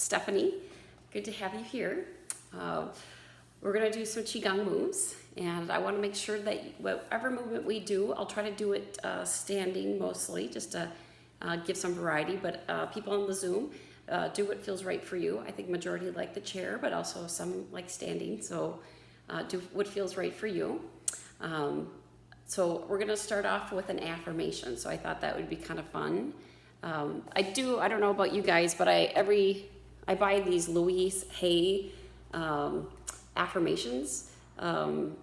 Stephanie, good to have you here. We're going to do some Qigong moves, and I want to make sure that whatever movement we do, I'll try to do it standing mostly, just to give some variety, but people on the Zoom, do what feels right for you. I think majority like the chair, but also some like standing, so do what feels right for you. So we're going to start off with an affirmation, so I thought that would be kind of fun. I don't know about you guys, but I buy these Louise Hay affirmations.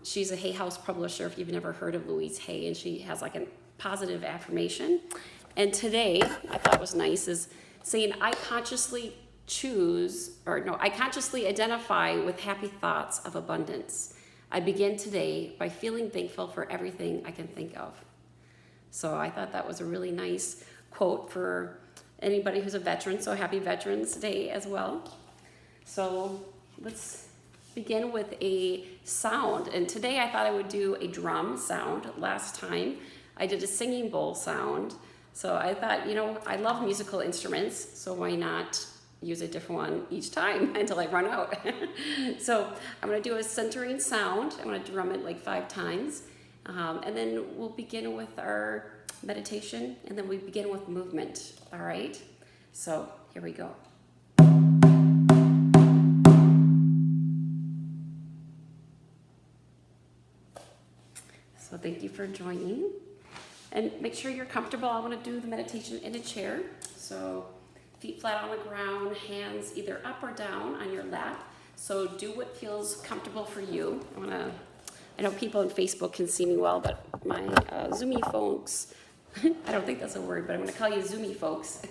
She's a Hay House publisher, if you've never heard of Louise Hay, and she has like a positive affirmation. And today, I thought was nice, is saying I consciously identify with happy thoughts of abundance. I begin today by feeling thankful for everything I can think of. So I thought that was a really nice quote for anybody who's a veteran, so happy Veterans Day as well. So let's begin with a sound. And today I thought I would do a drum sound. Last time I did a singing bowl sound. So I thought, I love musical instruments, so why not use a different one each time until I run out. So I'm gonna do a centering sound. I'm gonna drum it like 5 times. And then we'll begin with our meditation, and then we begin with movement, all right? So here we go. So thank you for joining. And make sure you're comfortable. I want to do the meditation in a chair. So feet flat on the ground, hands either up or down on your lap. So do what feels comfortable for you. I know people on Facebook can see me well, but my Zoomy folks, I don't think that's a word, but I'm going to call you Zoomy folks.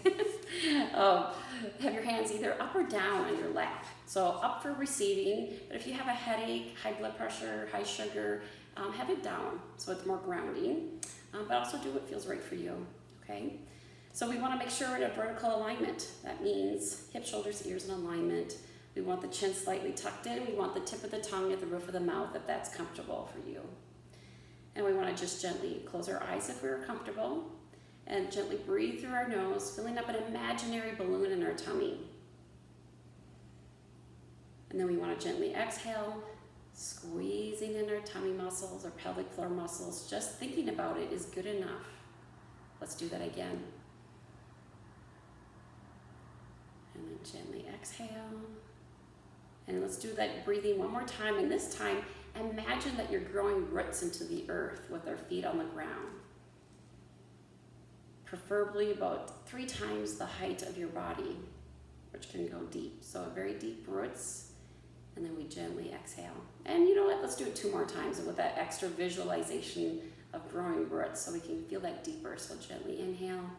Have your hands either up or down on your lap. So up for receiving, but if you have a headache, high blood pressure, high sugar, have it down so it's more grounding, but also do what feels right for you, okay? So we want to make sure we're in a vertical alignment. That means hips, shoulders, ears in alignment. We want the chin slightly tucked in. We want the tip of the tongue at the roof of the mouth if that's comfortable for you. And we want to just gently close our eyes if we're comfortable, and gently breathe through our nose, filling up an imaginary balloon in our tummy. And then we want to gently exhale, squeezing in our tummy muscles, our pelvic floor muscles. Just thinking about it is good enough. Let's do that again. And then gently exhale. And let's do that breathing one more time. And this time, imagine that you're growing roots into the earth with our feet on the ground. Preferably about 3 times the height of your body, which can go deep. So very deep roots. And then we gently exhale. And you know what? Let's do it 2 more times with that extra visualization of growing roots so we can feel that deeper. So gently inhale.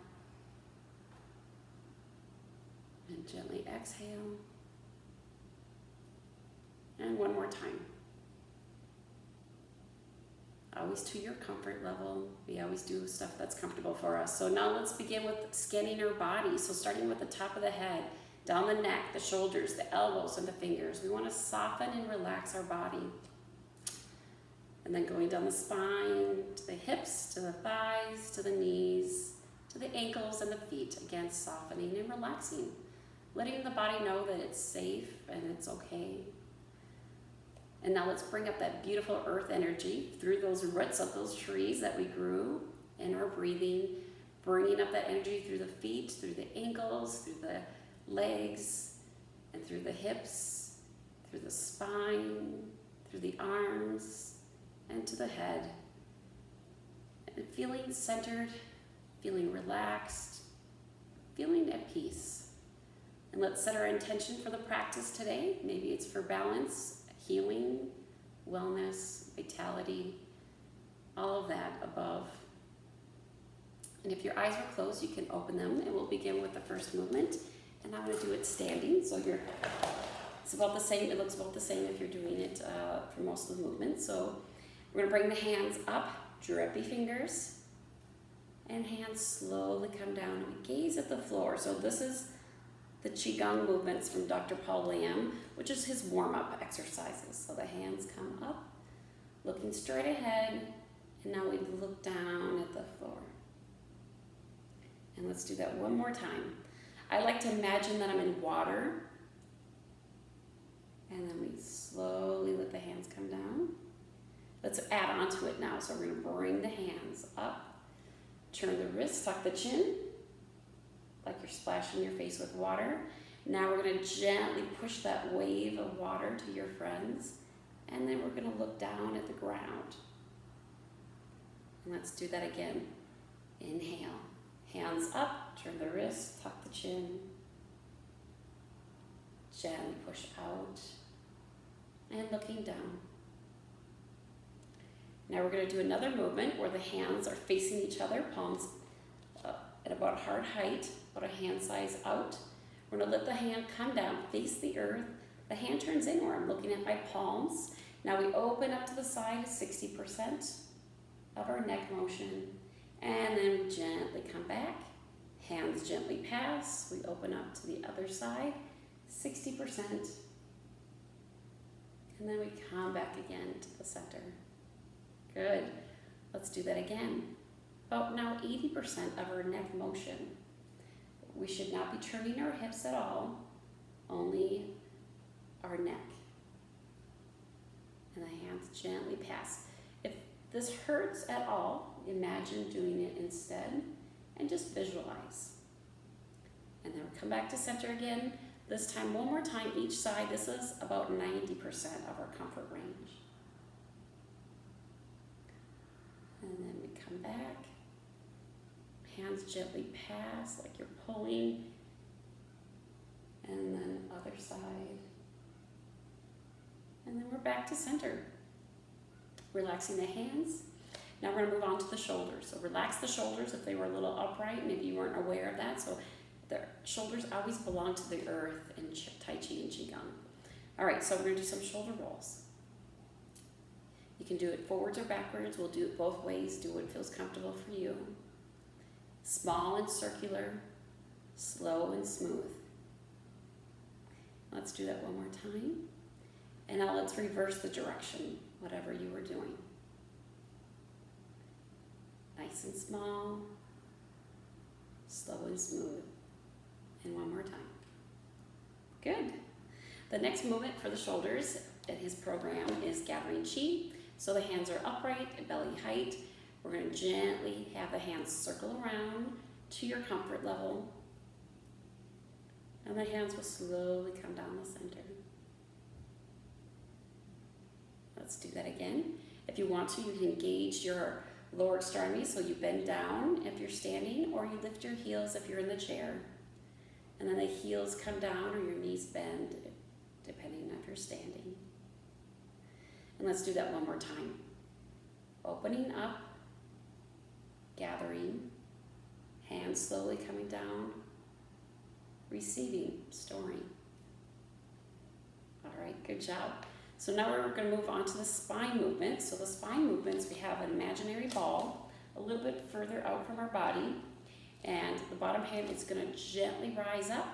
And gently exhale. And one more time. Always to your comfort level. We always do stuff that's comfortable for us. So now let's begin with scanning our body. So starting with the top of the head, down the neck, the shoulders, the elbows, and the fingers. We want to soften and relax our body. And then going down the spine, to the hips, to the thighs, to the knees, to the ankles and the feet. Again, softening and relaxing. Letting the body know that it's safe and it's okay. And now let's bring up that beautiful earth energy through those roots of those trees that we grew in our breathing, bringing up that energy through the feet, through the ankles, through the legs, and through the hips, through the spine, through the arms, and to the head. And feeling centered, feeling relaxed, feeling at peace. And let's set our intention for the practice today. Maybe it's for balance, healing, wellness, vitality, all of that above. And if your eyes are closed, you can open them, and we'll begin with the first movement. And I'm going to do it standing, so it's about the same. It looks about the same if you're doing it for most of the movements. So we're going to bring the hands up, drippy fingers, and hands slowly come down. And we gaze at the floor. So this is the Qigong Movements from Dr. Paul Lamb, which is his warm-up exercises. So the hands come up, looking straight ahead, and now we look down at the floor. And let's do that one more time. I like to imagine that I'm in water, And then we slowly let the hands come down. Let's add on to it now. So we're going to bring the hands up, turn the wrists, tuck the chin, like you're splashing your face with water. Now we're going to gently push that wave of water to your friends, and then we're going to look down at the ground. And let's do that again. Inhale, hands up, turn the wrists, tuck the chin, gently push out, and looking down. Now we're going to do another movement where the hands are facing each other, palms at about heart height, about a hand size out. We're going to let the hand come down, face the earth. The hand turns inward. I'm looking at my palms. Now we open up to the side, 60% of our neck motion. And then we gently come back. Hands gently pass. We open up to the other side, 60%. And then we come back again to the center. Good. Let's do that again. About now 80% of our neck motion. We should not be turning our hips at all, only our neck. And the hands gently pass. If this hurts at all, imagine doing it instead and just visualize. And then we'll come back to center again. This time, one more time each side. This is about 90% of our comfort range. And then we come back. Hands gently pass like you're pulling. And then other side. And then we're back to center. Relaxing the hands. Now we're going to move on to the shoulders. So relax the shoulders if they were a little upright. Maybe you weren't aware of that. So the shoulders always belong to the earth in Tai Chi and Qigong. All right, so we're going to do some shoulder rolls. You can do it forwards or backwards. We'll do it both ways. Do what feels comfortable for you. Small and circular, slow and smooth. Let's do that one more time. And now let's reverse the direction, whatever you were doing. Nice and small, slow and smooth. And one more time. Good. The next movement for the shoulders in his program is gathering chi. So the hands are upright at belly height. We're going to gently have the hands circle around to your comfort level. And the hands will slowly come down the center. Let's do that again. If you want to, you can engage your lower extremities, so you bend down if you're standing, or you lift your heels if you're in the chair. And then the heels come down or your knees bend, depending on if you're standing. And let's do that one more time. Opening up, gathering, hands slowly coming down, receiving, storing. All right, good job. So now we're going to move on to the spine movements. So the spine movements, we have an imaginary ball a little bit further out from our body, and the bottom hand is going to gently rise up,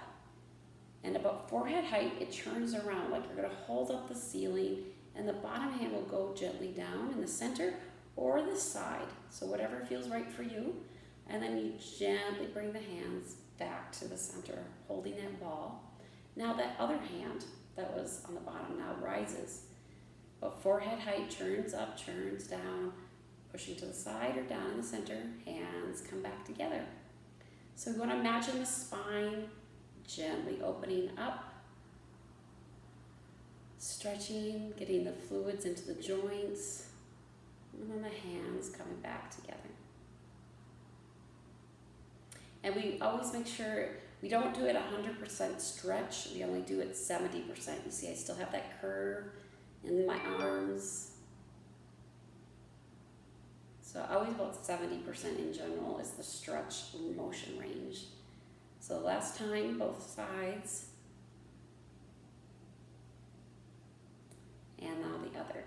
and about forehead height, it turns around like you're going to hold up the ceiling, and the bottom hand will go gently down in the center or the side. So whatever feels right for you. And then you gently bring the hands back to the center, holding that ball. Now that other hand that was on the bottom now rises. But forehead height turns up, turns down, pushing to the side or down in the center. Hands come back together. So we want to imagine the spine gently opening up, stretching, getting the fluids into the joints, and then the hands coming back together. And we always make sure we don't do it 100% stretch. We only do it 70%. You see, I still have that curve in my arms. So always about 70% in general is the stretch motion range. So last time, both sides. And now the other.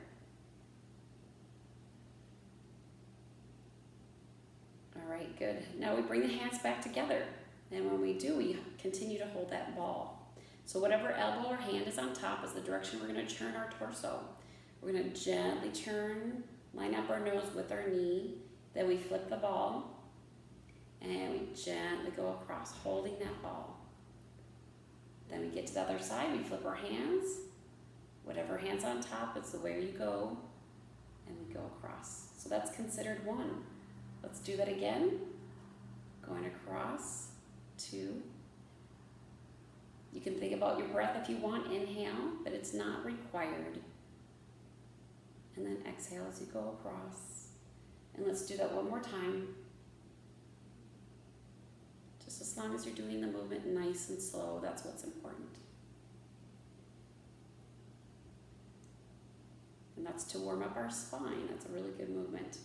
All right, good. Now we bring the hands back together. And when we do, we continue to hold that ball. So whatever elbow or hand is on top is the direction we're going to turn our torso. We're going to gently turn, line up our nose with our knee. Then we flip the ball. And we gently go across, holding that ball. Then we get to the other side, we flip our hands. Whatever hand's on top, it's the way you go, and we go across. So that's considered one. Let's do that again. Going across, 2. You can think about your breath if you want, inhale, but it's not required. And then exhale as you go across. And let's do that one more time. Just as long as you're doing the movement nice and slow, that's what's important. And that's to warm up our spine. That's a really good movement.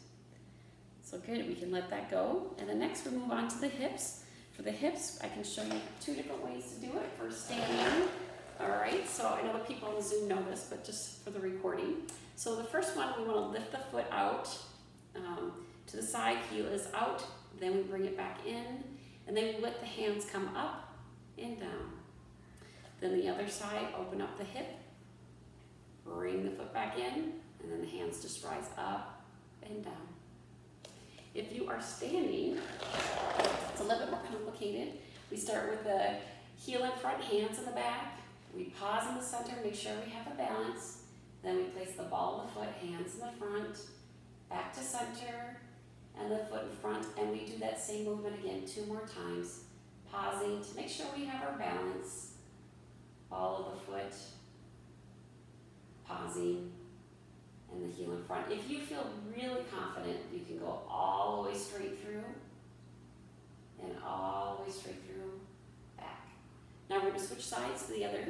So good, we can let that go. And then next we move on to the hips. For the hips, I can show you 2 different ways to do it. For standing, all right, so I know the people on Zoom know this, but just for the recording. So the first one, we want to lift the foot out to the side, heel is out, then we bring it back in, and then we let the hands come up and down. Then the other side, open up the hip, bring the foot back in, and then the hands just rise up and down. If you are standing, it's a little bit more complicated. We start with the heel in front, hands in the back. We pause in the center, make sure we have a balance. Then we place the ball of the foot, hands in the front, back to center, and the foot in front. And we do that same movement again 2 more times. Pausing to make sure we have our balance. Ball of the foot, pausing, and the heel in front. If you feel really confident, you can go all the way straight through and all the way straight through back. Now we're going to switch sides to the other.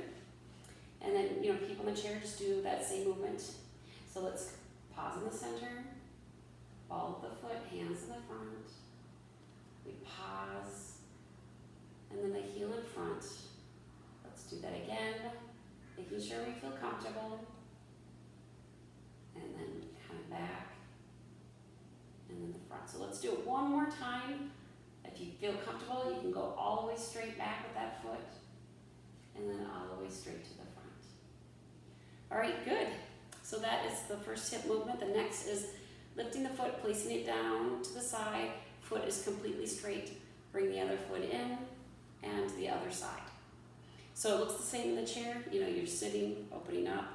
And then, people in the chair just do that same movement. So let's pause in the center, ball of the foot, hands in the front. We pause, and then the heel in front. Let's do that again, making sure we feel comfortable. And then coming back, and then the front. So let's do it one more time. If you feel comfortable, you can go all the way straight back with that foot, and then all the way straight to the front. All right, good. So that is the first hip movement. The next is lifting the foot, placing it down to the side. Foot is completely straight. Bring the other foot in, and the other side. So it looks the same in the chair. You're sitting, opening up,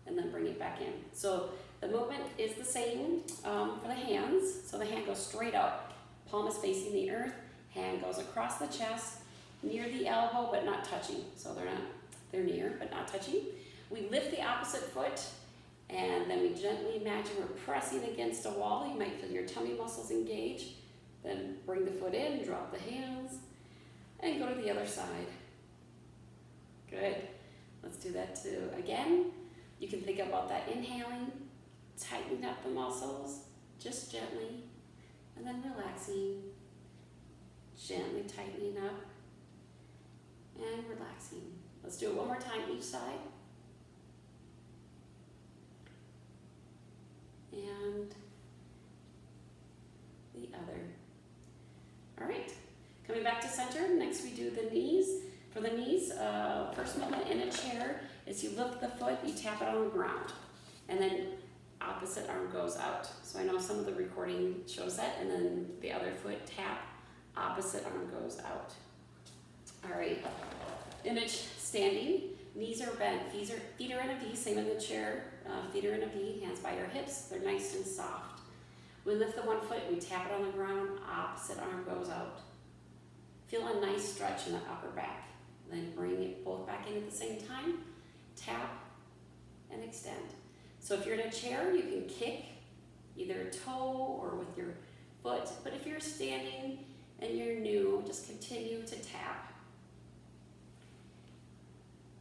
and then bring it back in. So the movement is the same for the hands. So the hand goes straight up, palm is facing the earth, hand goes across the chest, near the elbow but not touching. So they're near but not touching. We lift the opposite foot, and then we gently imagine we're pressing against a wall. You might feel your tummy muscles engage. Then bring the foot in, drop the hands, and go to the other side. Good. Let's do that too. Again, you can think about that inhaling, tightening up the muscles, just gently, and then relaxing, gently tightening up, and relaxing. Let's do it one more time each side. And the other. All right, coming back to center, next we do the knees. For the knees, first movement in a chair is you lift the foot, you tap it on the ground, and then opposite arm goes out. So I know some of the recording shows that, and then the other foot tap, opposite arm goes out. All right, image standing, knees are bent, feet are in a V, same in the chair, feet are in a V, hands by your hips, they're nice and soft. We lift the one foot, we tap it on the ground, opposite arm goes out. Feel a nice stretch in the upper back. Then bring it both back in at the same time, tap and extend. So if you're in a chair, you can kick either a toe or with your foot, but if you're standing and you're new, just continue to tap.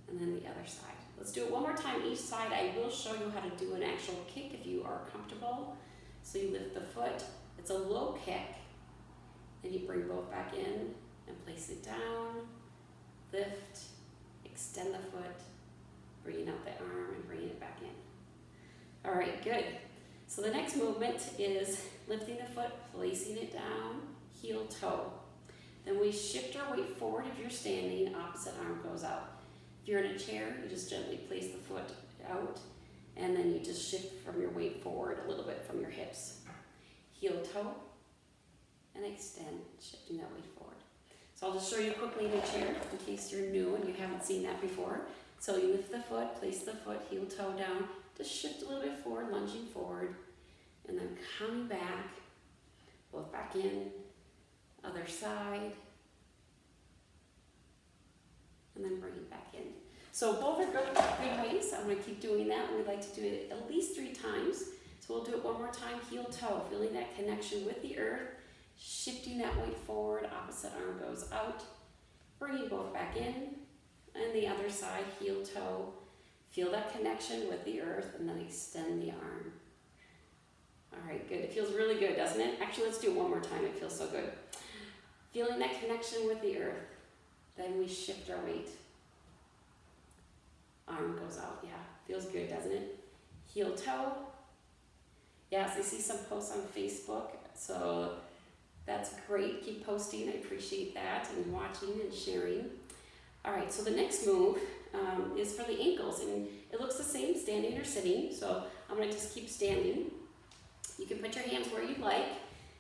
And then the other side. Let's do it one more time each side. I will show you how to do an actual kick if you are comfortable. So you lift the foot, it's a low kick, then you bring both back in and place it down, lift, extend the foot, bringing out the arm and bringing it back in. All right, good. So the next movement is lifting the foot, placing it down, heel toe. Then we shift our weight forward. If you're standing, opposite arm goes out. If you're in a chair, you just gently place the foot out, and then you just shift from your weight forward a little bit from your hips. Heel toe, and extend, shifting that weight forward. So I'll just show you quickly in a chair in case you're new and you haven't seen that before. So you lift the foot, place the foot, heel toe down, just shift a little bit forward, lunging forward, and then coming back, both back in, other side, and then bring it back in. So both are good ways. I'm going to keep doing that. We'd like to do it at least 3 times. So we'll do it one more time, heel toe, feeling that connection with the earth, shifting that weight forward, opposite arm goes out, bringing both back in, and the other side, heel toe, feel that connection with the earth, and then extend the arm. All right, good. It feels really good, doesn't it? Actually, let's do it one more time. It feels so good. Feeling that connection with the earth, then we shift our weight. Arm goes out, yeah. Feels good, doesn't it? Heel toe. Yes, I see some posts on Facebook, so that's great. Keep posting, I appreciate that, and watching and sharing. All right, so the next move is for the ankles, and it looks the same, standing or sitting, so I'm gonna just keep standing. You can put your hands where you'd like.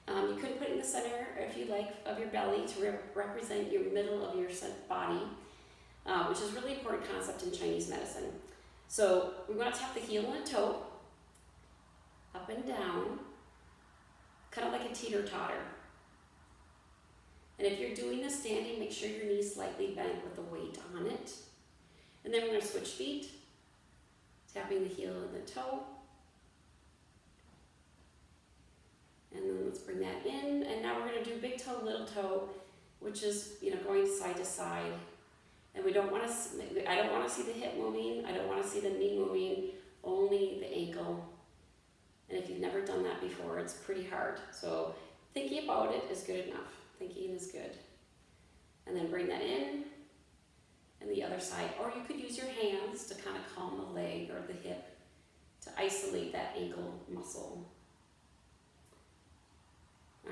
You could put it in the center, if you like, of your belly to represent your middle of your body, which is a really important concept in Chinese medicine. So we want to tap the heel and the toe, up and down, kind of like a teeter-totter. And if you're doing this standing, make sure your knee's slightly bent with the weight on it. And then we're going to switch feet, tapping the heel and the toe. And then let's bring that in. And now we're going to do big toe, little toe, which is, going side to side. And we don't want to, I don't want to see the hip moving. I don't want to see the knee moving, only the ankle. And if you've never done that before, it's pretty hard. So thinking about it is good enough. Thinking is good. And then bring that in, and the other side. Or you could use your hands to kind of calm the leg or the hip to isolate that ankle muscle.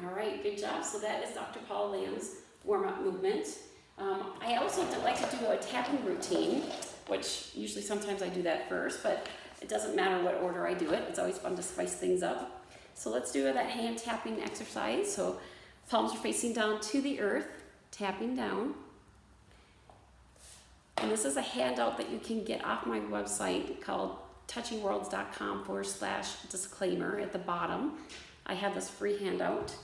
All right, good job. So that is Dr. Paul Lamb's warm-up movement. I also like to do a tapping routine, which usually sometimes I do that first, but it doesn't matter what order I do it. It's always fun to spice things up. So let's do that hand tapping exercise. So palms are facing down to the earth, tapping down. And this is a handout that you can get off my website called touchingworlds.com/disclaimer at the bottom. I have this free handout.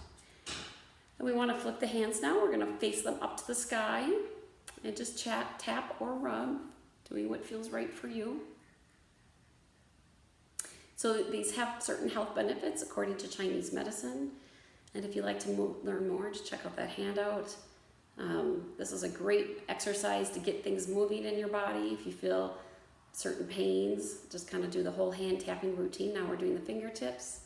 And we want to flip the hands now. We're going to face them up to the sky and just tap or rub, doing what feels right for you. So these have certain health benefits according to Chinese medicine. And if you'd like to learn more, just check out that handout. This is a great exercise to get things moving in your body. If you feel certain pains, just kind of do the whole hand tapping routine. Now we're doing the fingertips.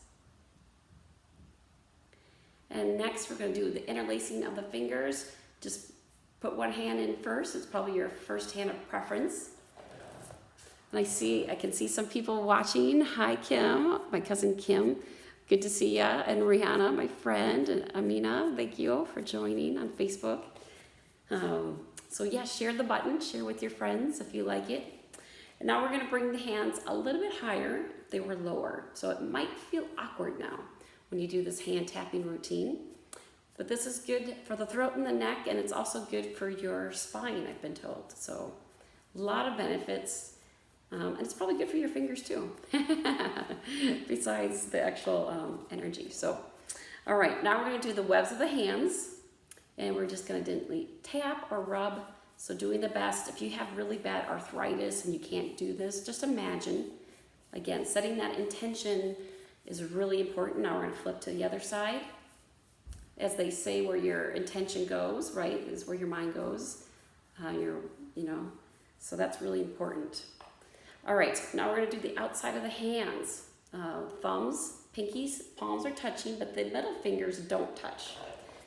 And next we're going to do the interlacing of the fingers. Just put one hand in first. It's probably your first hand of preference. And I can see some people watching. Hi, Kim, my cousin Kim. Good to see ya. And Rihanna, my friend, and Amina, thank you for joining on Facebook. So yeah, share the button, share with your friends if you like it. And now we're going to bring the hands a little bit higher if they were lower. So it might feel awkward now when you do this hand tapping routine. But this is good for the throat and the neck, and it's also good for your spine, I've been told. So a lot of benefits. And it's probably good for your fingers too, besides the actual energy. So, all right, now we're going to do the webs of the hands, and we're just going to gently tap or rub. So doing the best. If you have really bad arthritis and you can't do this, just imagine. Again, setting that intention is really important. Now we're going to flip to the other side. As they say, where your intention goes, right, is where your mind goes. So that's really important. All right, now we're going to do the outside of the hands. Thumbs, pinkies, palms are touching, but the middle fingers don't touch.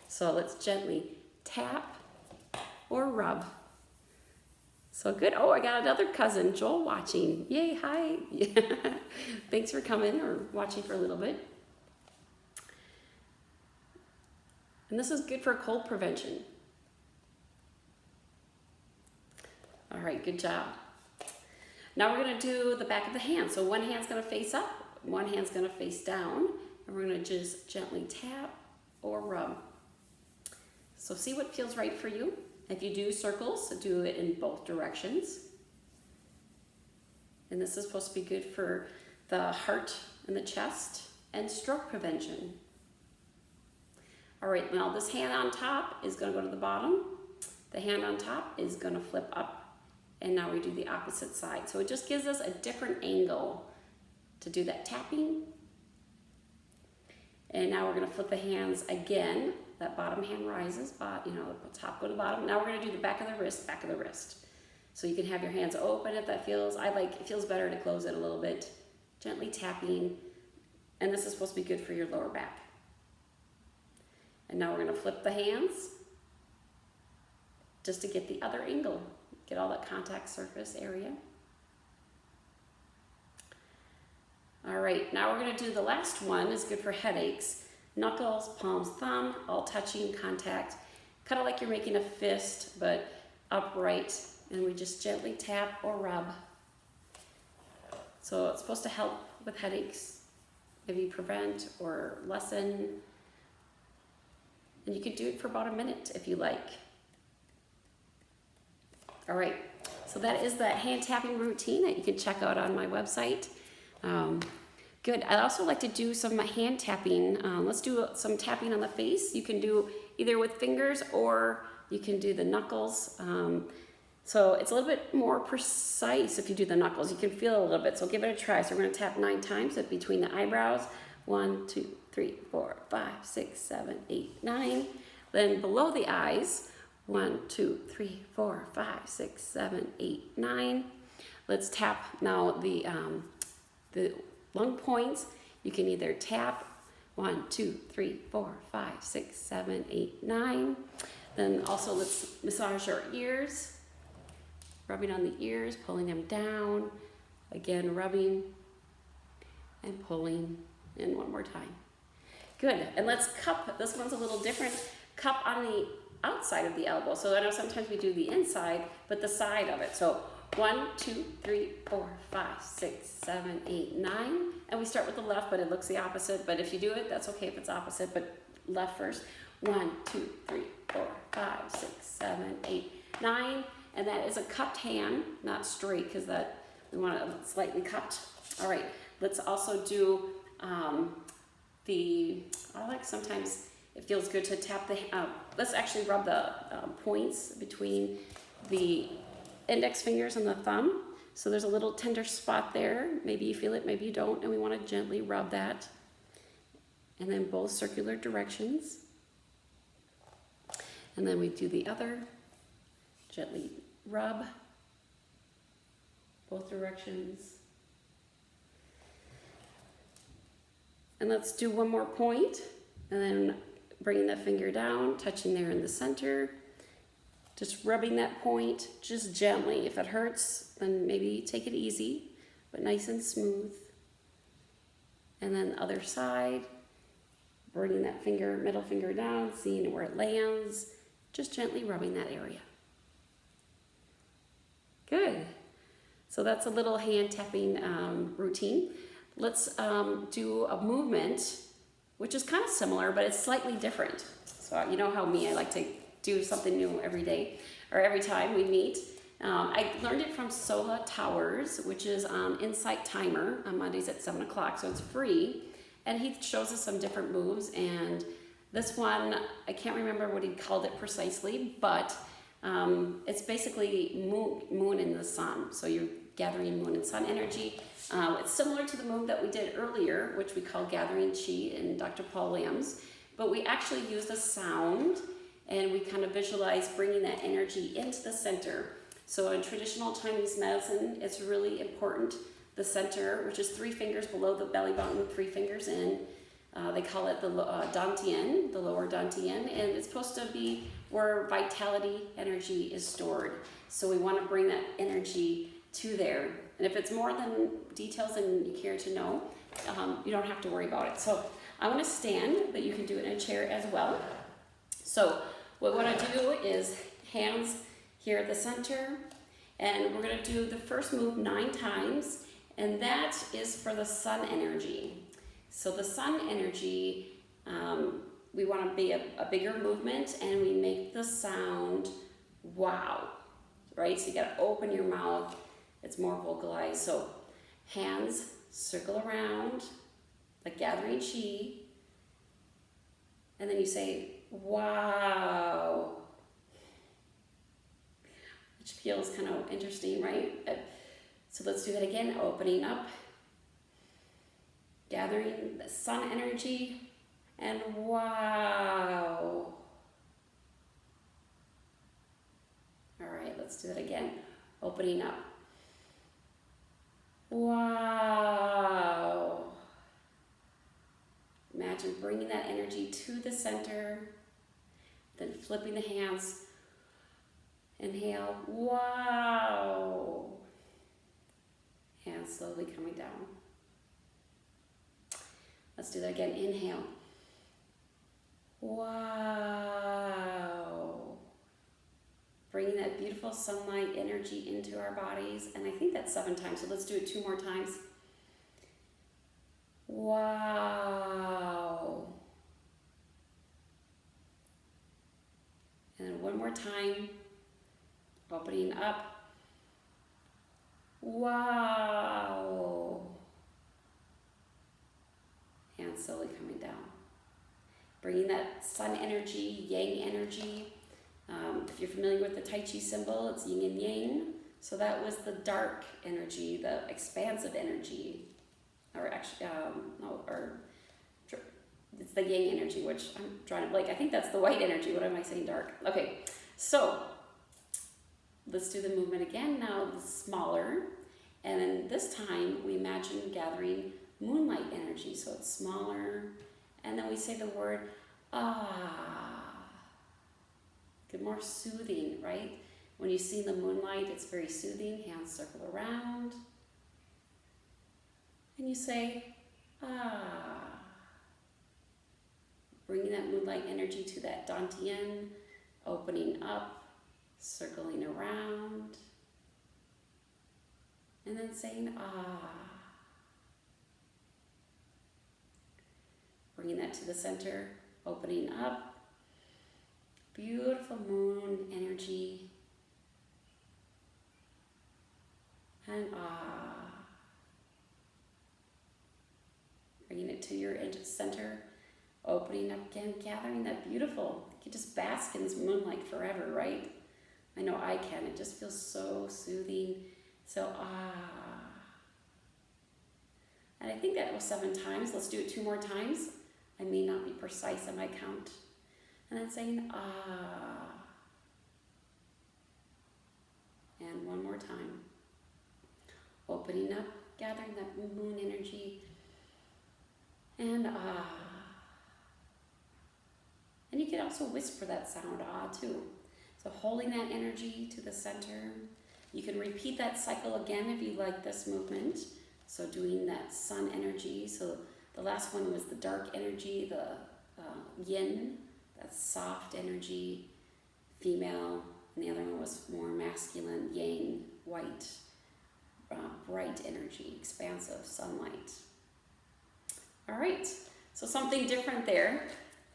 So let's gently tap or rub. So good. Oh, I got another cousin, Joel, watching. Yay, hi. Thanks for coming or watching for a little bit. And this is good for cold prevention. All right, good job. Now we're going to do the back of the hand. So one hand's going to face up, one hand's going to face down, and we're going to just gently tap or rub. So see what feels right for you. If you do circles, do it in both directions. And this is supposed to be good for the heart and the chest and stroke prevention. All right, now this hand on top is going to go to the bottom. The hand on top is going to flip up. And now we do the opposite side. So it just gives us a different angle to do that tapping. And now we're going to flip the hands again. That bottom hand rises, you know, the top go to the bottom. Now we're going to do the back of the wrist, back of the wrist. So you can have your hands open if that feels, it feels better to close it a little bit. Gently tapping. And this is supposed to be good for your lower back. And now we're going to flip the hands just to get the other angle. Get all that contact surface area. All right, now we're going to do the last one. Is good for headaches. Knuckles, palms, thumb, all touching contact. Kind of like you're making a fist, but upright. And we just gently tap or rub. So it's supposed to help with headaches, maybe prevent or lessen. And you could do it for about a minute if you like. All right, so that is the hand tapping routine that you can check out on my website. Good. I'd also like to do some hand tapping. Let's do some tapping on the face. You can do either with fingers or you can do the knuckles. So it's a little bit more precise if you do the knuckles. You can feel it a little bit, so give it a try. So we're going to tap 9 times between the eyebrows. 1, 2, 3, 4, 5, 6, 7, 8, 9. Then below the eyes, 1, 2, 3, 4, 5, 6, 7, 8, 9. Let's tap now the lung points. You can either tap 1, 2, 3, 4, 5, 6, 7, 8, 9. Then also let's massage our ears. Rubbing on the ears, pulling them down. Again, rubbing and pulling. And one more time. Good. And let's cup. This one's a little different. Cup on the outside of the elbow. So I know sometimes we do the inside, but the side of it. So 1, 2, 3, 4, 5, 6, 7, 8, 9. And we start with the left, but it looks the opposite. But if you do it, that's okay if it's opposite, but left first. 1, 2, 3, 4, 5, 6, 7, 8, 9. And that is a cupped hand, not straight, because that we want it slightly cupped. All right, let's also do I like sometimes it feels good to tap the, let's actually rub the points between the index fingers and the thumb. So there's a little tender spot there. Maybe you feel it, maybe you don't, and we want to gently rub that. And then both circular directions. And then we do the other. Gently rub both directions. And let's do one more point, and then bringing that finger down, touching there in the center, just rubbing that point just gently. If it hurts, then maybe take it easy, but nice and smooth. And then the other side, bringing that finger, middle finger down, seeing where it lands, just gently rubbing that area. Good. So that's a little hand tapping routine. Let's do a movement, which is kind of similar, but it's slightly different. So you know how I like to do something new every day, or every time we meet. I learned it from Sohlala Towers, which is on Insight Timer on Mondays at 7 o'clock, so it's free. And he shows us some different moves, and this one, I can't remember what he called it precisely, but it's basically moon and the sun. So you're gathering moon and sun energy. It's similar to the move that we did earlier, which we call Gathering Qi in Dr. Paul Lamb's, but we actually use the sound and we kind of visualize bringing that energy into the center. So in traditional Chinese medicine, it's really important, the center, which is 3 fingers below the belly button, 3 fingers in. They call it the dantian, the lower dantian, and it's supposed to be where vitality energy is stored. So we want to bring that energy to there. And if it's more than details than you care to know, you don't have to worry about it. So I want to stand, but you can do it in a chair as well. So what I do is hands here at the center, and we're going to do the first move 9 times, and that is for the sun energy. So the sun energy, we want to be a bigger movement, and we make the sound wow, right? So you got to open your mouth. It's more vocalized. So Hands circle around, like gathering chi. And then you say, wow. Which feels kind of interesting, right? So let's do that again, opening up, gathering the sun energy, and wow. All right, let's do that again, opening up. Wow. Imagine bringing that energy to the center, then flipping the hands. Inhale, wow. Hands slowly coming down. Let's do that again, inhale. Wow. Bringing that beautiful sunlight energy into our bodies. And I think that's 7 times, so let's do it 2 more times. Wow. And then 1 more time. Opening up. Wow. Hands slowly coming down. Bringing that sun energy, yang energy. If you're familiar with the Tai Chi symbol, it's yin and yang. So that was the dark energy, the expansive energy. Or actually, it's the yang energy, which I'm drawing a blank. I think that's the white energy. What am I saying, dark? Okay, so let's do the movement again. Now smaller. And then this time we imagine gathering moonlight energy. So it's smaller. And then we say the word, ah. Get more soothing, right? When you see the moonlight, it's very soothing. Hands circle around. And you say, ah. Bringing that moonlight energy to that dantian, opening up, circling around, and then saying, ah. Bringing that to the center, opening up, beautiful moon energy, and ah. Bringing it to your center, opening up again, gathering that beautiful, you can just bask in this moonlight forever, right? I know I can, it just feels so soothing. So ah. And I think that was 7 times. Let's do it 2 more times. I may not be precise on my count. And then saying ah. And 1 more time. Opening up, gathering that moon energy. And ah. And you can also whisper that sound ah too. So holding that energy to the center. You can repeat that cycle again if you like this movement. So doing that sun energy. So the last one was the dark energy, the yin, that soft energy, female. And the other one was more masculine, yang, white, bright energy, expansive sunlight. All right, so something different there.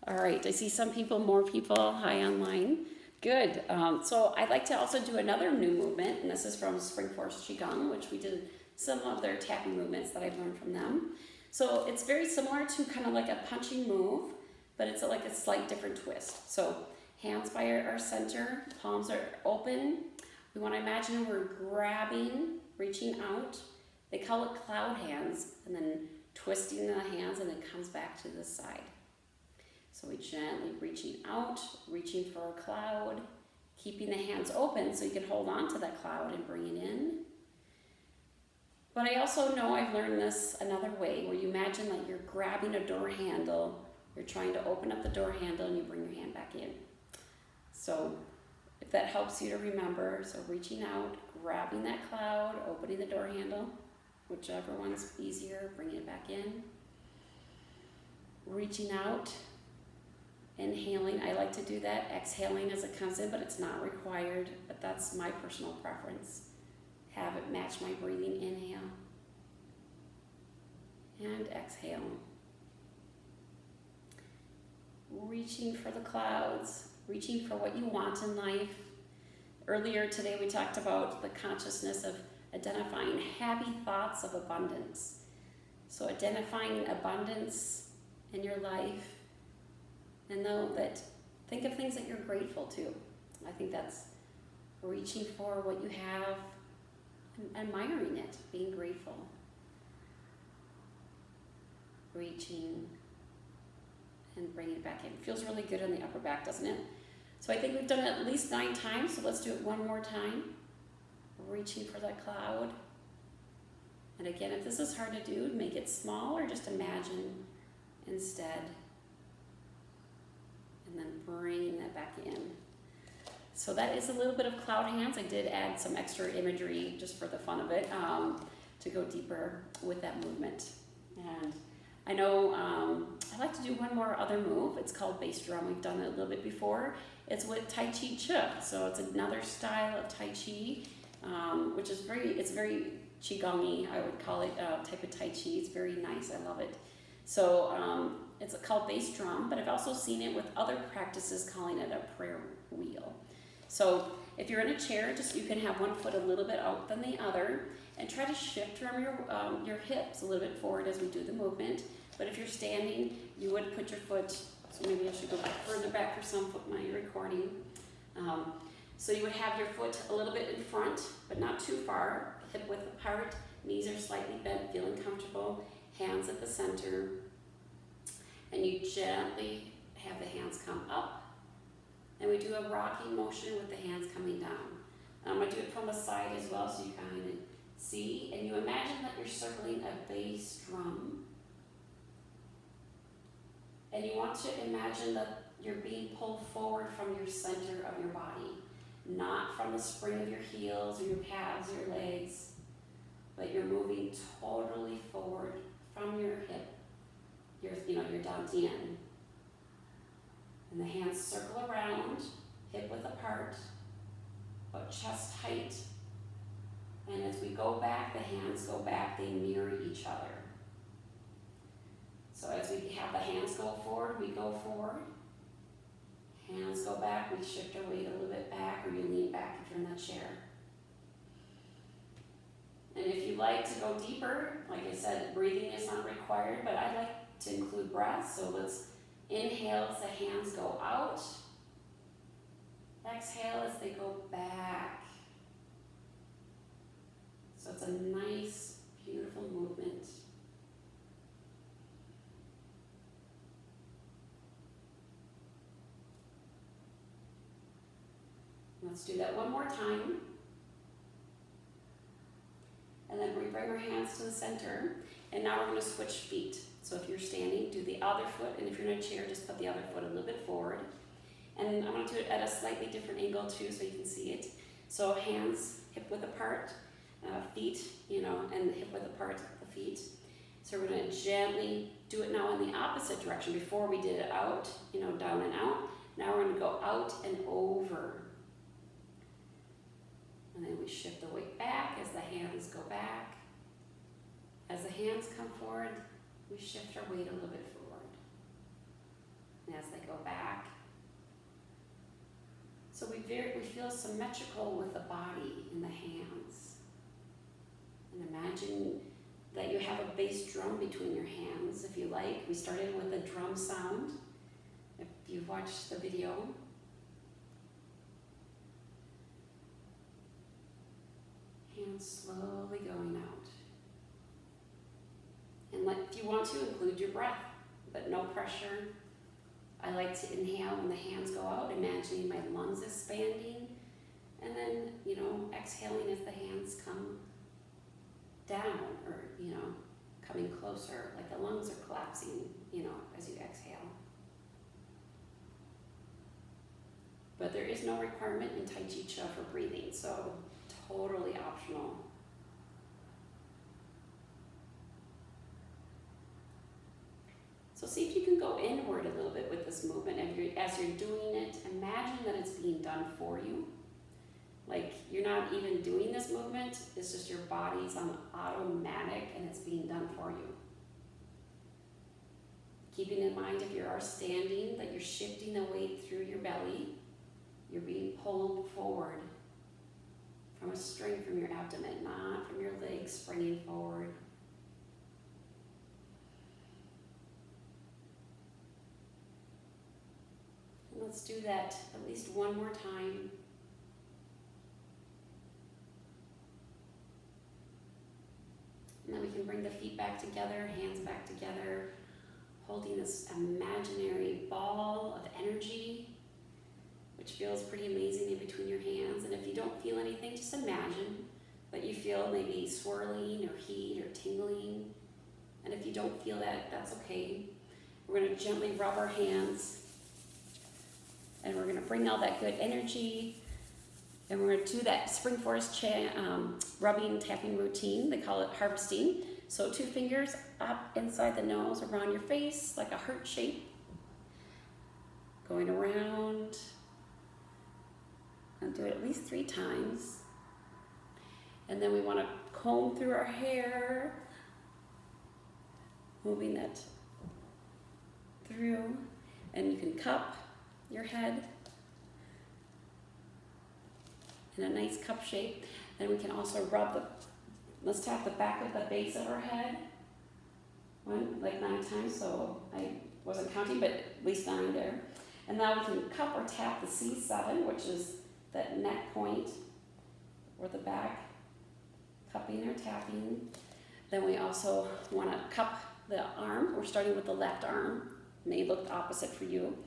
All right, I see some people, more people, hi online. Good, so I'd like to also do another new movement, and this is from Spring Force Qigong, which we did some of their tapping movements that I've learned from them. So it's very similar to kind of like a punching move, but it's like a slight different twist. So hands by our center, palms are open. We want to imagine we're grabbing, reaching out. They call it cloud hands, and then twisting the hands, and it comes back to the side. So we gently reaching out, reaching for a cloud, keeping the hands open so you can hold on to that cloud and bring it in. But I also know I've learned this another way, where you imagine like you're grabbing a door handle, you're trying to open up the door handle, and you bring your hand back in. So if that helps you to remember, so reaching out, grabbing that cloud, opening the door handle, whichever one's easier, bring it back in. Reaching out, inhaling, I like to do that, exhaling as it comes in, but it's not required, but that's my personal preference. Have it match my breathing, inhale, and exhale. Reaching for the clouds, reaching for what you want in life. Earlier today we talked about the consciousness of identifying happy thoughts of abundance. So identifying abundance in your life, and know that, think of things that you're grateful to. I think that's reaching for what you have, and admiring it, being grateful. Reaching and bringing it back in. Feels really good on the upper back, doesn't it? So I think we've done it at least 9 times, so let's do it one more time. Reaching for that cloud. And again, if this is hard to do, make it small or just imagine instead. And then bringing that back in. So that is a little bit of cloud hands. I did add some extra imagery just for the fun of it, to go deeper with that movement. And I know I like to do one more other move. It's called bass drum. We've done it a little bit before. It's with Tai Chi Chi. So it's another style of Tai Chi, which is very Qigong-y, I would call it, type of Tai Chi. It's very nice. I love it. So it's called bass drum, but I've also seen it with other practices calling it a prayer wheel. So if you're in a chair, just you can have one foot a little bit out than the other, and try to shift from your hips a little bit forward as we do the movement. But if you're standing, you would put your foot, so maybe I should go further back for some foot when you're recording. So you would have your foot a little bit in front, but not too far, hip width apart, knees are slightly bent, feeling comfortable, hands at the center, and you gently have the hands come up, and we do a rocking motion with the hands coming down. I do it from the side as well, so you kind of see, and you imagine that you're circling a bass drum, and you want to imagine that you're being pulled forward from your center of your body, not from the spring of your heels or your calves or your legs, but you're moving totally forward from your hip, your dantian. And the hands circle around, hip width apart, but chest height. And as we go back, the hands go back, they mirror each other. So as we have the hands go forward, we go forward. Hands go back, we shift our weight a little bit back, or you lean back if you're in that chair. And if you like to go deeper, like I said, breathing is not required, but I like to include breath. So let's inhale as the hands go out. Exhale as they go back. So it's a nice, beautiful movement. Let's do that one more time. And then we bring our hands to the center. And now we're going to switch feet. So if you're standing, do the other foot. And if you're in a chair, just put the other foot a little bit forward. And I'm going to do it at a slightly different angle too, so you can see it. So hands hip width apart, feet, and hip width apart, the feet. So we're going to gently do it now in the opposite direction. Before we did it out, down and out. Now we're going to go out and over. And then we shift the weight back as the hands go back. As the hands come forward, we shift our weight a little bit forward. And as they go back. So we feel symmetrical with the body in the hands. And imagine that you have a bass drum between your hands, if you like. We started with a drum sound, if you've watched the video. Hands slowly going out. And if you want to, include your breath, but no pressure. I like to inhale when the hands go out, imagining my lungs expanding, and then, exhaling as the hands come down, or, coming closer, like the lungs are collapsing, as you exhale. But there is no requirement in Tai Chi Chi for breathing, so totally optional. So see if you can go inward a little bit with this movement. As you're doing it, imagine that it's being done for you. Like you're not even doing this movement, it's just your body's on automatic and it's being done for you. Keeping in mind, if you are standing, that you're shifting the weight through your belly, you're being pulled forward from a strength from your abdomen, not from your legs springing forward. And let's do that at least one more time. And then we can bring the feet back together, hands back together, holding this imaginary ball of energy, which feels pretty amazing in between your hands. And if you don't feel anything, just imagine that you feel maybe swirling or heat or tingling. And if you don't feel that, that's okay. We're going to gently rub our hands, and we're going to bring all that good energy. And we're going to do that spring forest rubbing, tapping routine. They call it harvesting. So 2 fingers up inside the nose, around your face, like a heart shape. Going around. And do it at least 3 times. And then we want to comb through our hair. Moving that through. And you can cup your head in a nice cup shape. Then we can also rub let's tap the back of the base of our head. 9 times, so I wasn't counting, but at least 9 there. And now we can cup or tap the C7, which is that neck point, or the back, cupping or tapping. Then we also want to cup the arm. We're starting with the left arm. May look the opposite for you.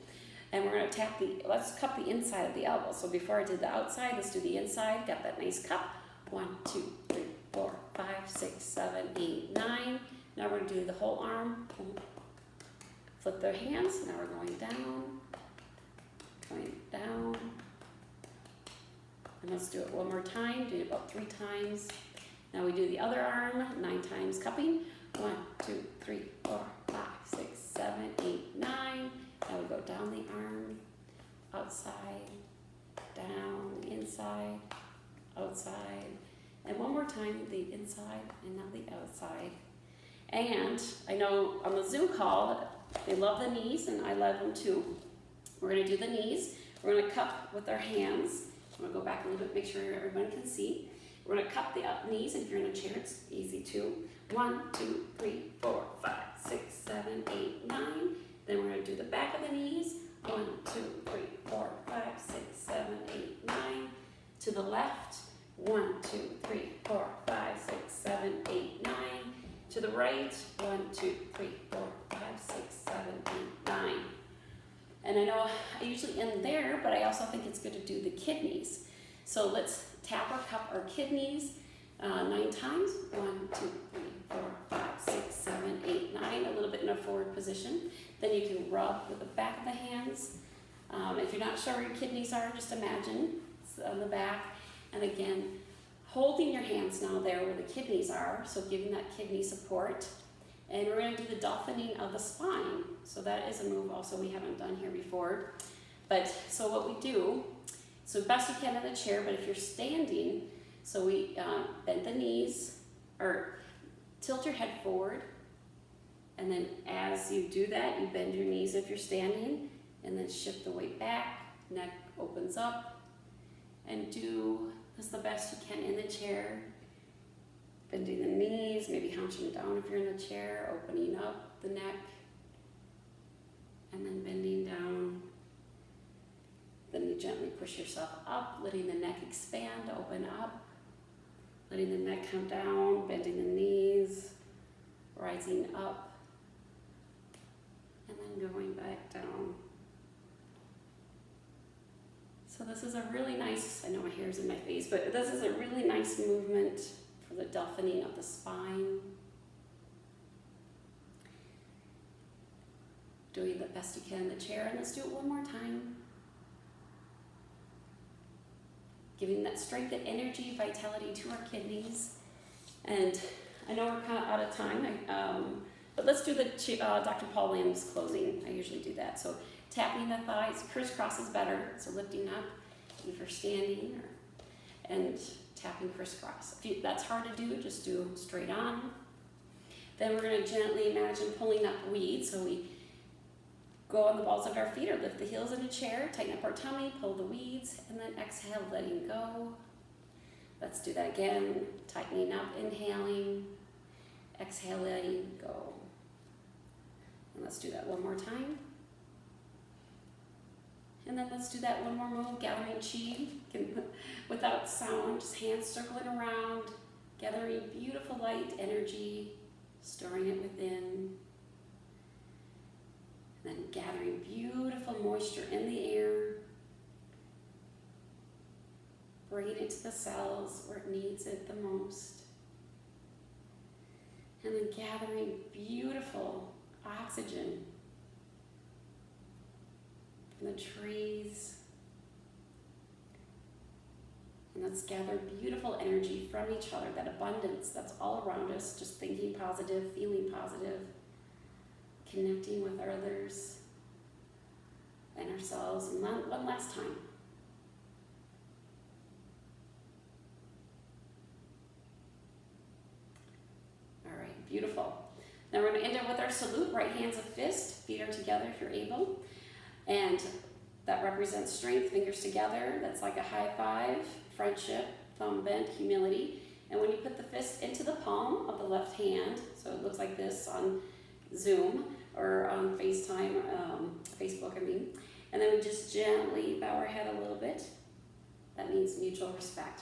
And we're going to let's cup the inside of the elbow. So before I did the outside, let's do the inside. Got that nice cup. 1, 2, 3, 4, 5, 6, 7, 8, 9. Now we're going to do the whole arm. Flip their hands. Now we're going down. And let's do it one more time. Do it about 3 times. Now we do the other arm. 9 times cupping. 1, 2, 3, 4, 5, 6, 7, 8, 9. Now we go down the arm, outside, down, inside, outside, and one more time, the inside and now the outside. And I know on the Zoom call, they love the knees, and I love them too. We're going to do the knees. We're going to cup with our hands. I'm going to go back a little bit, make sure everyone can see. We're going to cup the knees, and if you're in a chair, it's easy too. 1, 2, 3, 4, 5, 6, 7, 8, 9. Then we're going to do the back of the knees. 1, 2, 3, 4, 5, 6, 7, 8, 9. To the left. 1, 2, 3, 4, 5, 6, 7, 8, 9. To the right. 1, 2, 3, 4, 5, 6, 7, 8, 9. And I know I usually end there, but I also think it's good to do the kidneys. So let's tap or cup our kidneys 9 times. 1, 2, 3, 4, 5, 6, 7, 8, 9. A little bit in a forward position. Then you can rub with the back of the hands. If you're not sure where your kidneys are, just imagine it's on the back. And again, holding your hands now there where the kidneys are, so giving that kidney support. And we're going to do the dolphining of the spine. So that is a move also we haven't done here before. But so what we do, so best you can in the chair, but if you're standing, so we bend the knees, or tilt your head forward. And then as you do that, you bend your knees if you're standing, and then shift the weight back, neck opens up, and do this the best you can in the chair. Bending the knees, maybe hunching down if you're in the chair, opening up the neck, and then bending down. Then you gently push yourself up, letting the neck expand, open up, letting the neck come down, bending the knees, rising up, and then going back down. So this is a really nice, I know my hair's in my face, but this is a really nice movement for the dolphining of the spine. Doing the best you can in the chair, and let's do it one more time. Giving that strength and energy, vitality to our kidneys. And I know we're kind of out of time, but let's do the Dr. Paul Lamb's closing. I usually do that. So tapping the thighs, crisscross is better, so lifting up if you're standing, and tapping crisscross. If that's hard to do, just do straight on. Then we're going to gently imagine pulling up weeds. So we go on the balls of our feet or lift the heels in a chair, tighten up our tummy, pull the weeds, and then exhale, letting go. Let's do that again. Tightening up, inhaling, exhaling, go. And let's do that one more time. And then let's do that one more move, gathering chi, without sound, just hands circling around, gathering beautiful light energy, storing it within. And then gathering beautiful moisture in the air, bringing it to the cells where it needs it the most. And then gathering beautiful oxygen from the trees. And let's gather beautiful energy from each other, that abundance that's all around us, just thinking positive, feeling positive, connecting with others and ourselves. And one last time. All right, beautiful. Now we're going to end up with our salute, right hand's a fist, feet are together if you're able. And that represents strength, fingers together. That's like a high five, friendship, thumb bent, humility. And when you put the fist into the palm of the left hand, so it looks like this on Zoom or on FaceTime, Facebook, I mean. And then we just gently bow our head a little bit. That means mutual respect.